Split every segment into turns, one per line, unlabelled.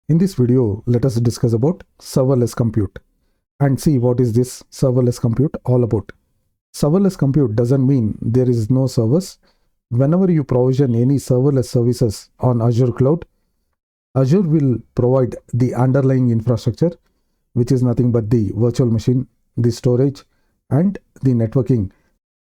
In this video, let us discuss about serverless compute and see what is this serverless compute all about. Serverless compute doesn't mean there is no servers. Whenever you provision any serverless services on Azure cloud, Azure will provide the underlying infrastructure, which is nothing but the virtual machine, the storage, and the networking.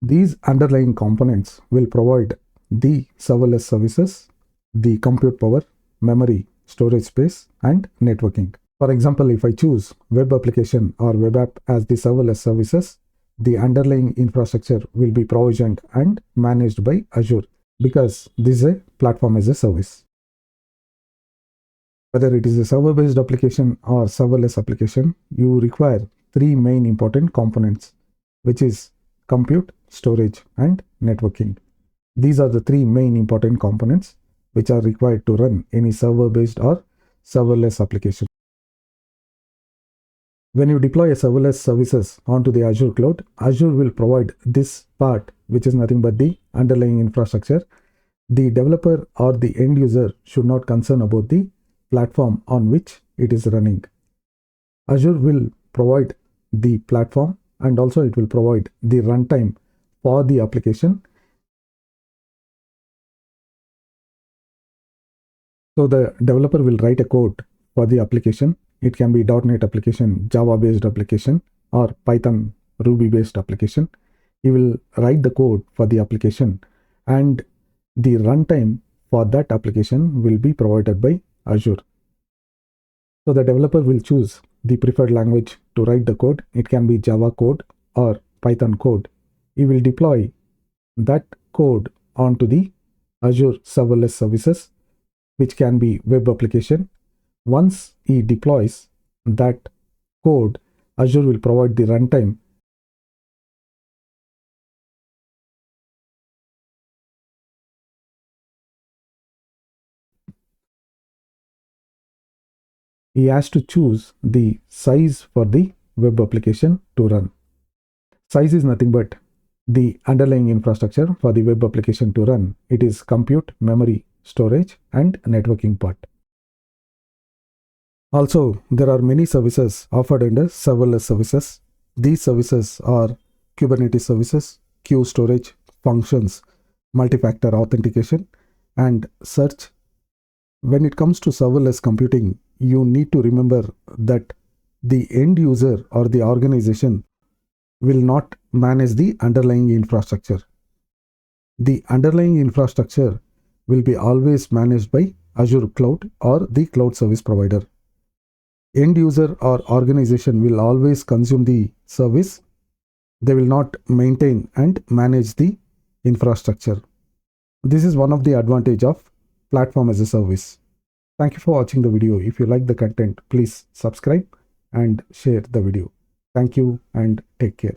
These underlying components will provide the serverless services, the compute power, memory, storage space, and networking. For example, if I choose web application or web app as the serverless services, the underlying infrastructure will be provisioned and managed by Azure because this is a platform as a service. Whether it is a server-based application or serverless application, you require three main important components, which is compute, storage, and networking. These are the three main important components which are required to run any server-based or serverless application. When you deploy a serverless services onto the Azure cloud, Azure will provide this part, which is nothing but the underlying infrastructure. The developer or the end user should not concern about the platform on which it is running. Azure will provide the platform and also it will provide the runtime for the application. So the developer will write a code for the application. It can be .NET application, Java based application, or Python, Ruby based application. He will write the code for the application and the runtime for that application will be provided by Azure. So the developer will choose the preferred language to write the code. It can be Java code or Python code. He will deploy that code onto the Azure Serverless Services, which can be web application. Once he deploys that code, Azure will provide the runtime. He has to choose the size for the web application to run. Size is nothing but the underlying infrastructure for the web application to run. It is compute, memory, storage, and networking part. Also, there are many services offered under serverless services. These services are Kubernetes services, queue storage, functions, multi-factor authentication, and search. When it comes to serverless computing, you need to remember that the end user or the organization will not manage the underlying infrastructure. The underlying infrastructure will be always managed by Azure Cloud or the cloud service provider. End user or organization will always consume the service. They will not maintain and manage the infrastructure. This is one of the advantage of platform as a service. Thank you for watching the video. If you like the content, please subscribe and share the video. Thank you and take care.